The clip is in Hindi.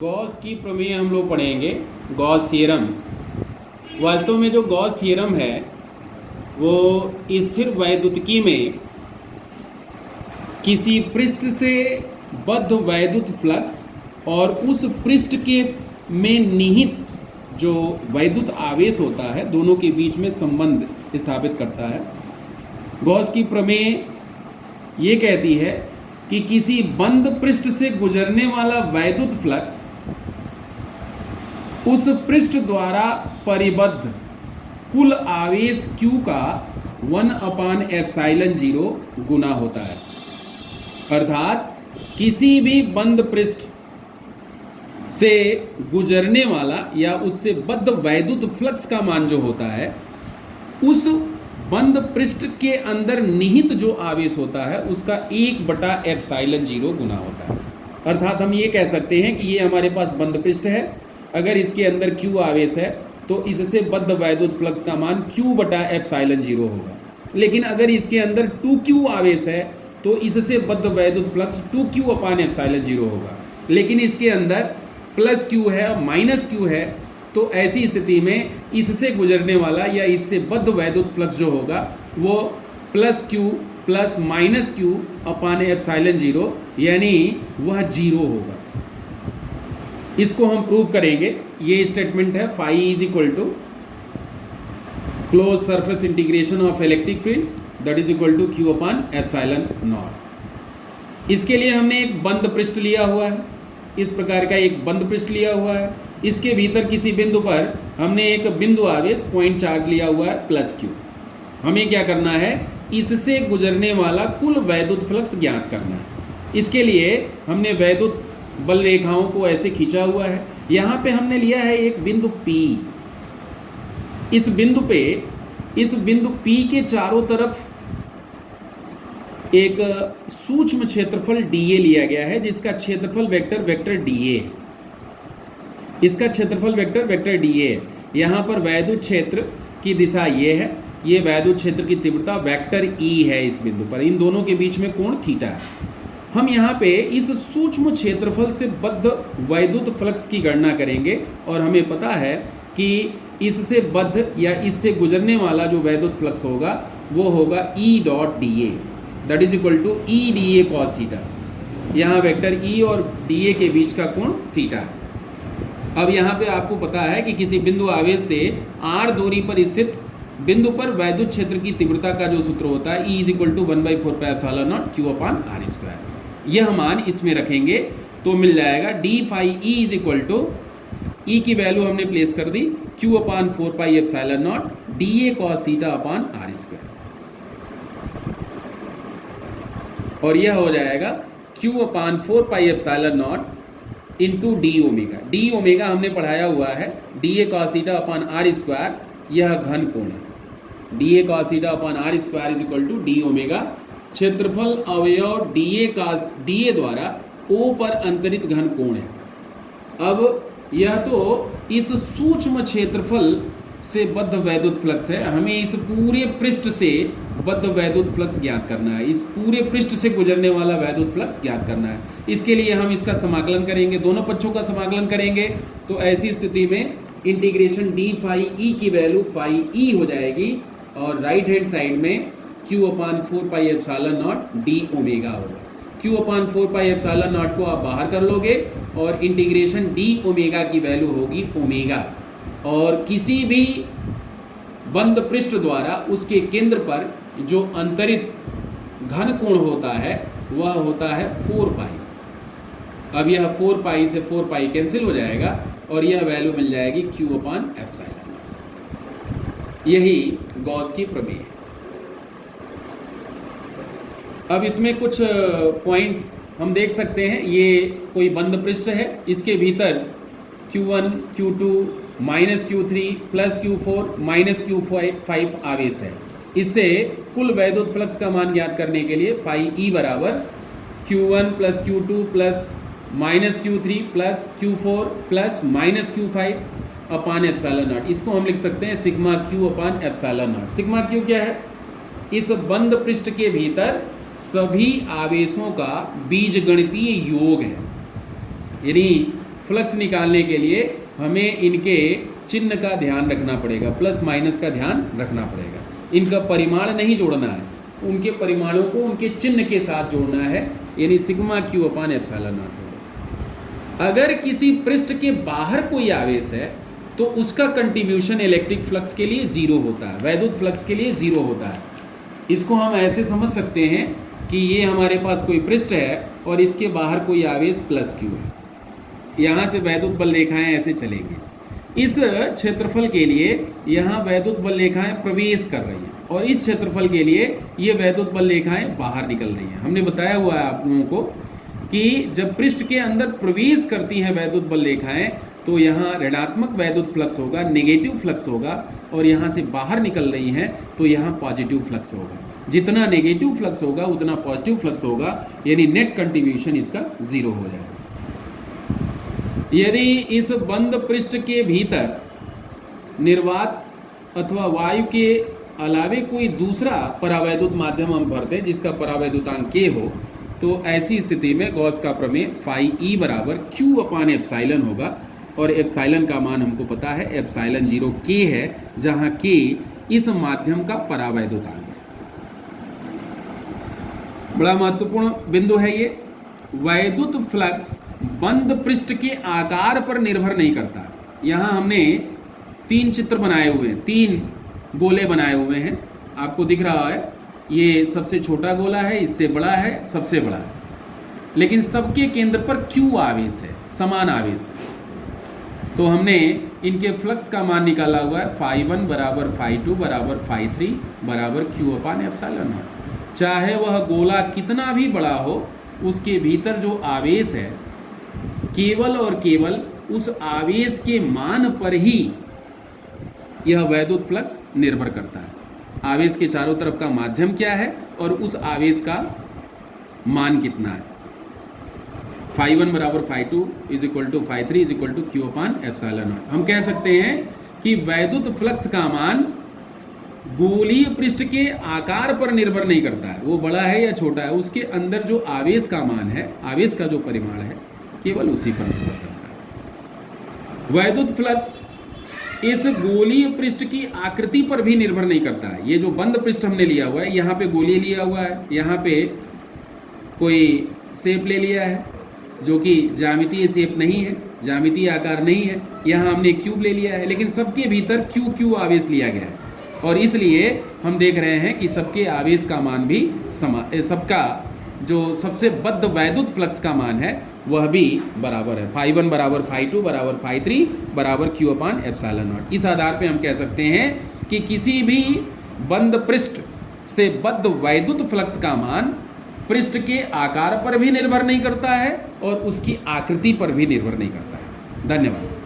गॉस की प्रमेय हम लोग पढ़ेंगे, गॉस थ्योरम। वास्तव में जो गॉस थ्योरम है वो स्थिर वैद्युतिकी में किसी पृष्ठ से बद्ध वैद्युत फ्लक्स और उस पृष्ठ के में निहित जो वैद्युत आवेश होता है दोनों के बीच में संबंध स्थापित करता है। गॉस की प्रमेय ये कहती है कि किसी बंद पृष्ठ से गुजरने वाला वैद्युत फ्लक्स उस पृष्ठ द्वारा परिबद्ध कुल आवेश Q का 1/ε0 गुना होता है। अर्थात किसी भी बंद पृष्ठ से गुजरने वाला या उससे बद्ध वैद्युत फ्लक्स का मान जो होता है उस बंद पृष्ठ के अंदर निहित जो आवेश होता है उसका 1/ε0 गुना होता है। अर्थात हम ये कह सकते हैं कि ये हमारे पास बंद पृष्ठ है, अगर इसके अंदर Q आवेश है तो इससे बद्ध वैद्युत फ्लक्स का मान Q/ε0 होगा। लेकिन अगर इसके अंदर 2Q आवेश है तो इससे बद्ध वैद्युत फ्लक्स 2Q/ε0 होगा। लेकिन इसके अंदर प्लस Q है और माइनस Q है तो ऐसी स्थिति में इससे गुजरने वाला या इससे बद्ध वैद्युत फ्लक्स जो होगा वो plus Q plus minus Q/ε0 यानी वह 0 होगा। इसको हम प्रूव करेंगे। ये स्टेटमेंट है phi is equal to close surface integration of electric field that is equal to Q/ε0। इसके लिए हमने एक बंद पृष्ठ लिया हुआ है, इस प्रकार का एक बंद पृष्ठ लिया हुआ है। इसके भीतर किसी बिंदु पर हमने एक बिंदु आवेश पॉइंट चार्ज लिया हुआ है प्लस Q। हमें क्या करना है, इससे गुजरने वाला कुल वैद्युत फ्लक्स ज्ञात करना है। इसके लिए हमने वैद्युत बल रेखाओं को ऐसे खींचा हुआ है। यहाँ पे हमने लिया है एक बिंदु P। इस बिंदु P के चारों तरफ एक सूक्ष्म क्षेत्रफल dA लिया गया है जिसका क्षेत्रफल वेक्टर dA है। इसका क्षेत्रफल वेक्टर dA है। यहाँ पर वैद्युत क्षेत्र की दिशा ये है, ये वैद्युत क्षेत्र की तीव्रता वेक्टर E है। इस बिंदु पर इन दोनों के बीच में कोण थीटा है। हम यहाँ पे इस सूक्ष्म क्षेत्रफल से बद्ध वैद्युत फ्लक्स की गणना करेंगे और हमें पता है कि इससे बद्ध या इससे गुजरने वाला जो वैद्युत फ्लक्स होगा वो होगा E.dA that is equal to EdA cos theta. यहाँ वेक्टर E और dA के बीच का कोण थीटा है। अब यहाँ पे आपको पता है कि किसी बिंदु आवेश से r दूरी पर स्थित बिंदु पर वैद्युत क्षेत्र की तीव्रता का जो सूत्र होता है E is equal to 1/4πε0 Q/r²। यह मान इसमें रखेंगे तो मिल जाएगा d phi E is equal to E की वैल्यू हमने प्लेस कर दी Q/4πε0 dA cos θ/r²। और यह हो जाएगा Q/4πε0 इंटू डी ओमेगा हमने पढ़ाया हुआ है dA cos θ/r²। यह घन कोण है। dA cos θ/r² is equal to D omega. क्षेत्रफल अवयव dA द्वारा O पर अंतरित घन कोण है। अब यह तो इस सूक्ष्म क्षेत्रफल से बद्ध वैद्युत फ्लक्स है। हमें इस पूरे पृष्ठ से बद्ध वैद्युत फ्लक्स ज्ञात करना है, इस पूरे पृष्ठ से गुजरने वाला वैद्युत फ्लक्स ज्ञात करना है। इसके लिए हम इसका समाकलन करेंगे, दोनों पक्षों का समाकलन करेंगे। तो ऐसी स्थिति में इंटीग्रेशन d फाई E की वैल्यू फाई E हो जाएगी और राइट हैंड साइड में Q/4πε0 d ओमेगा होगा। Q/4πε0 को आप बाहर कर लोगे और इंटीग्रेशन d ओमेगा की वैल्यू होगी ओमेगा। और किसी भी बंद पृष्ठ द्वारा उसके केंद्र पर जो अंतरित घन कोण होता है वह होता है 4π। अब यह 4π से 4π कैंसिल हो जाएगा और यह वैल्यू मिल जाएगी Q/ε0। यही गॉस की प्रमेय है। अब इसमें कुछ पॉइंट्स हम देख सकते हैं। ये कोई बंद पृष्ठ है, इसके भीतर Q1 Q2 minus Q3 plus Q4 minus Q5 आवेश है। इससे कुल वैद्युत फ्लक्स का मान ज्ञात करने के लिए फाई E बराबर Q1 plus Q2 plus minus Q3 plus Q4 plus minus Q5/ε0। इसको हम लिख सकते हैं सिग्मा Q/ε0। सिग्मा Q क्या है? इस बंद पृष्ठ के भीतर सभी आवेशों का बीजगणितीय योग है। यानी फ्लक्स निकालने के लिए हमें इनके चिन्ह का ध्यान रखना पड़ेगा, प्लस माइनस का ध्यान रखना पड़ेगा। इनका परिमाण नहीं जोड़ना है, उनके परिमाणों को उनके चिन्ह के साथ जोड़ना है, यानी sigma Q upon epsilon not होगा। अगर किसी पृष्ठ के बाहर कोई आवेश है तो उसका कंट्रीब्यूशन इलेक्ट्रिक फ्लक्स के लिए जीरो होता है, वैद्युत फ्लक्स के लिए जीरो होता है। इसको हम ऐसे समझ सकते हैं कि ये हमारे पास कोई पृष्ठ है और इसके बाहर कोई आवेश प्लस क्यू है, यहाँ से वैद्युत बल रेखाएं ऐसे चलेंगी। इस क्षेत्रफल के लिए यहाँ वैद्युत बल रेखाएं प्रवेश कर रही हैं और इस क्षेत्रफल के लिए ये वैद्युत बल रेखाएं बाहर निकल रही हैं। हमने बताया हुआ है आप लोगों को कि जब पृष्ठ के अंदर प्रवेश करती हैं वैद्युत बल रेखाएं तो यहाँ ऋणात्मक वैद्युत फ्लक्स होगा, नेगेटिव फ्लक्स होगा, और यहाँ से बाहर निकल रही हैं तो यहाँ पॉजिटिव फ्लक्स होगा। जितना नेगेटिव फ्लक्स होगा उतना पॉजिटिव फ्लक्स होगा, यानी नेट कंट्रीब्यूशन इसका जीरो हो जाएगा। यदि इस बंद पृष्ठ के भीतर निर्वात अथवा वायु के अलावे कोई दूसरा परावैद्युत माध्यम हम भर दें जिसका परावैद्युतांक k हो, तो ऐसी स्थिति में गॉस का प्रमेय फाई ई बराबर क्यू अपान एप्सिलॉन होगा, और एप्सिलॉन का मान हमको पता है एप्सिलॉन 0 k है, जहां k इस माध्यम का परावैद्युतांक है। बड़ा महत्वपूर्ण बिंदु है ये। वैद्युत फ्लक्स बंद पृष्ठ के आकार पर निर्भर नहीं करता। यहाँ हमने 3 चित्र बनाए हुए हैं, 3 गोले बनाए हुए हैं, आपको दिख रहा है। ये सबसे छोटा गोला है, इससे बड़ा है, सबसे बड़ा है, लेकिन सबके केंद्र पर क्यू आवेश है, समान आवेश है। तो हमने इनके फ्लक्स का मान निकाला हुआ है, फाई 1 बराबर फाई 2 बराबर फाई 3 बराबर क्यू अपान एप्सिलॉन नॉट। चाहे वह गोला कितना भी बड़ा हो, उसके भीतर जो आवेश है केवल और केवल उस आवेश के मान पर ही यह वैद्युत फ्लक्स निर्भर करता है। आवेश के चारों तरफ का माध्यम क्या है और उस आवेश का मान कितना है। फाई 1 बराबर phi 2 is equal to phi 3 is equal to Q upon epsilon naught. हम कह सकते हैं कि वैद्युत फ्लक्स का मान गोलीय पृष्ठ के आकार पर निर्भर नहीं करता है, वो बड़ा है या छोटा है, उसके अंदर जो आवेश का मान है, आवेश का जो परिमाण है, केवल उसी पर निर्भर करता है। वैद्युत फ्लक्स इस गोलीय पृष्ठ की आकृति पर भी निर्भर नहीं करता है। ये जो बंद पृष्ठ हमने लिया हुआ है, यहाँ पे गोलीय लिया हुआ है, यहाँ पे कोई शेप ले लिया है जो कि ज्यामितीय शेप नहीं है, ज्यामितीय आकार नहीं है, यहाँ हमने क्यूब ले लिया है, लेकिन सबके भीतर क्यू क्यू आवेश लिया गया है, और इसलिए हम देख रहे हैं कि सबके आवेश का मान भी सबका जो सबसे बद्ध वैद्युत फ्लक्स का मान है वह भी बराबर है। फाई 1 बराबर फाई 2 बराबर फाई 3 बराबर क्यू अपान एप्सिलॉन नॉट। इस आधार पे हम कह सकते हैं कि किसी भी बंद पृष्ठ से बद्ध वैद्युत फ्लक्स का मान पृष्ठ के आकार पर भी निर्भर नहीं करता है और उसकी आकृति पर भी निर्भर नहीं करता है। धन्यवाद।